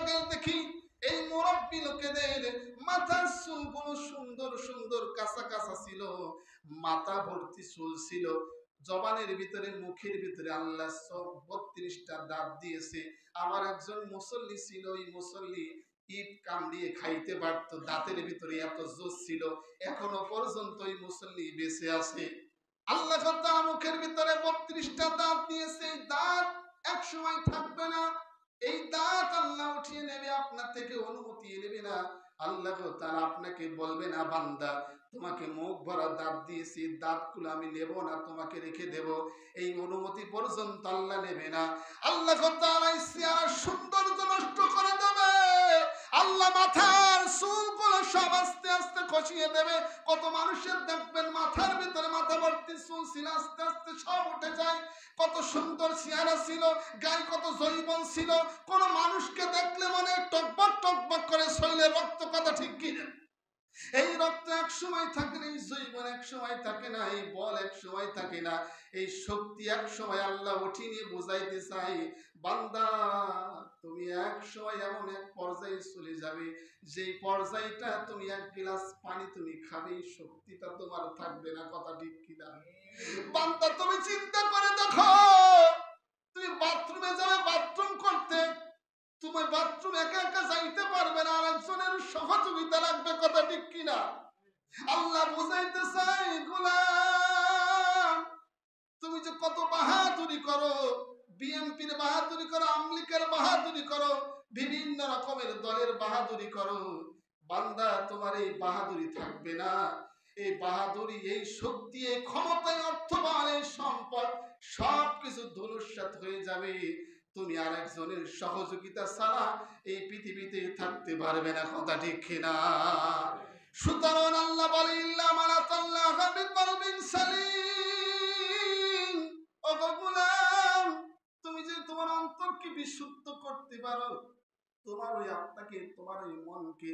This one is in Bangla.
গেলে দেখি এই মুরব্বী লোকেদের মাথার চুলগুলো সুন্দর সুন্দর কাঁচা কাঁচা ছিল, মাথা ভর্তি চুল ছিল, জবানের ভিতরে মুখের ভিতরে আল্লাহ 32টা দাঁত দিয়েছে। আমার একজন মুসল্লি ছিল, ওই মুসল্লি ইট কামড়িয়ে খাইতে পারতো, দাঁতের ভিতরে এত জোর ছিল, এখনো পর্যন্ত ওই মুসল্লি বেঁচে আছে। আল্লাহ তাআলা মুখের ভিতরে 32টা দাঁত দিয়েছে, এই দাঁত এক সময় থাকবে না, এই দাঁত আল্লাহ উঠিয়ে নেবে, আপনার থেকে অনুমতি নেবে না। আল্লাহ তাআলা আপনাকে বলবে না বান্দা তোমাকে মুখ ভরা দাঁত দিয়েছি, দাঁতগুলো আমি নেব না, তোমাকে রেখে দেব, এই অনুমতি পর্যন্ত আল্লাহ নেবে না। আল্লাহ তাআলা ইসিয়ার সৌন্দর্য নষ্ট করে দেবে। আল্লাহ মাথার চুলগুলো সব আস্তে আস্তে খসিয়ে দেবে। কত মানুষের দেখবেন মাথার ভিতরে মাথা ভর্তি চুল ছিল, আস্তে আস্তে সব উঠে যায়। কত সুন্দর চেহারা ছিল, গায়ে কত যৌবন ছিল, কোন মানুষকে দেখলে মনে টকবক টকবক করে শরীরে রক্ত, কথা ঠিক কিনা? এই রক্ত এক সময় থাকে না, এই যৌবন এক সময় থাকে না, এই বল এক সময় থাকে না, এই শক্তি এক সময় আল্লাহ উঠিয়ে নিয়ে বুঝাইতে চাই বান্দা তুমি এক সময় এমন এক পর্যায়ে চলে যাবে, যেই পর্যায়টা তুমি এক গ্লাস পানি তুমি খাবে, এই শক্তিটা তোমার থাকবে না, কথা ঠিক কিনা? বান্দা তুমি চিন্তা করে দেখো, তুমি বাথরুমে যাবে বাথরুম করতে, তুমি বাথরুম একা একা যাইতে পারবে না, আরেকজনের সহযোগিতা লাগবে, কথা ঠিক কিনা? আল্লাহ বুঝাইতে চাই গোলাম তুমি যে কত বাহাদুরি করো, বিএনপির বাহাদুরি করো, আওয়ামী লীগের বাহাদুরি করো, বিভিন্ন রকমের দলের বাহাদুরি করো, বান্দা তোমার এই বাহাদুরি থাকবে না। এই বাহাদুরি, এই শক্তি, এই ক্ষমতায়, অর্থবল, এই সম্পদ সবকিছু ধূলিসাৎ হয়ে যাবে। তুমি আর একজনের সহযোগিতা ছাড়া এই পৃথিবীতে থাকতে পারবে না, কথা ঠিক কিনা? সুতরাং আল্লাহ বলে ইল্লা মান আতাল্লাহা বিকলবিন সালিম। ও গোলাম তুমি যে তোমার অন্তরকে বিশুদ্ধ করতে পারো, তোমার ওই আত্মাকে, তোমার ওই মনকে